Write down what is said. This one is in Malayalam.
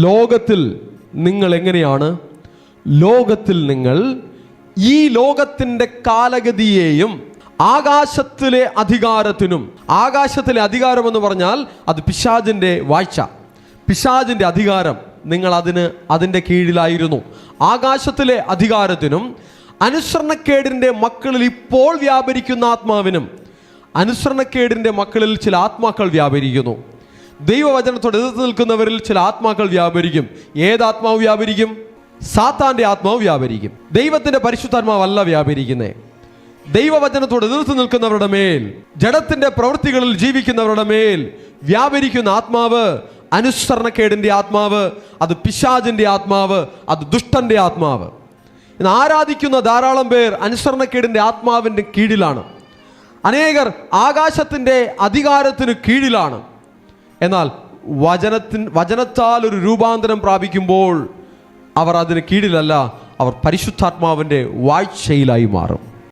ലോകത്തിൽ നിങ്ങൾ എങ്ങനെയാണ്? ലോകത്തിൽ നിങ്ങൾ ഈ ലോകത്തിൻ്റെ കാലഗതിയെയും ആകാശത്തിലെ അധികാരത്തിനും, ആകാശത്തിലെ അധികാരം എന്ന് പറഞ്ഞാൽ അത് പിശാചിൻ്റെ വാഴ്ച, പിശാചിൻ്റെ അധികാരം, നിങ്ങൾ അതിൻ്റെ കീഴിലായിരുന്നു. ആകാശത്തിലെ അധികാരത്തിനും അനുസരണക്കേടിൻ്റെ മക്കളിൽ ഇപ്പോൾ വ്യാപരിക്കുന്ന ആത്മാവിനും. അനുസരണക്കേടിൻ്റെ മക്കളിൽ ചില ആത്മാക്കൾ വ്യാപരിക്കുന്നു. ദൈവവചനത്തോട് എതിർത്ത് നിൽക്കുന്നവരിൽ ചില ആത്മാക്കൾ വ്യാപരിക്കും. ഏതാത്മാവ് വ്യാപരിക്കും? സാത്താൻ്റെ ആത്മാവ് വ്യാപരിക്കും. ദൈവത്തിൻ്റെ പരിശുദ്ധാത്മാവല്ല വ്യാപരിക്കുന്നത്. ദൈവവചനത്തോട് എതിർത്ത് നിൽക്കുന്നവരുടെ മേൽ, ജഡത്തിൻ്റെ പ്രവൃത്തികളിൽ ജീവിക്കുന്നവരുടെ മേൽ വ്യാപരിക്കുന്ന ആത്മാവ് അനുസരണക്കേടിൻ്റെ ആത്മാവ്, അത് പിശാചിൻ്റെ ആത്മാവ്, അത് ദുഷ്ടൻ്റെ ആത്മാവ്. ഇന്ന് ആരാധിക്കുന്ന ധാരാളം പേർ അനുസരണക്കേടിൻ്റെ ആത്മാവിൻ്റെ കീഴിലാണ്. അനേകർ ആകാശത്തിൻ്റെ അധികാരത്തിന് കീഴിലാണ്. എന്നാൽ വചനത്താൽ ഒരു രൂപാന്തരം പ്രാപിക്കുമ്പോൾ അവർ അതിന് കീഴിലല്ല, അവർ പരിശുദ്ധാത്മാവിൻ്റെ വാഴ്ചയിലായി മാറും.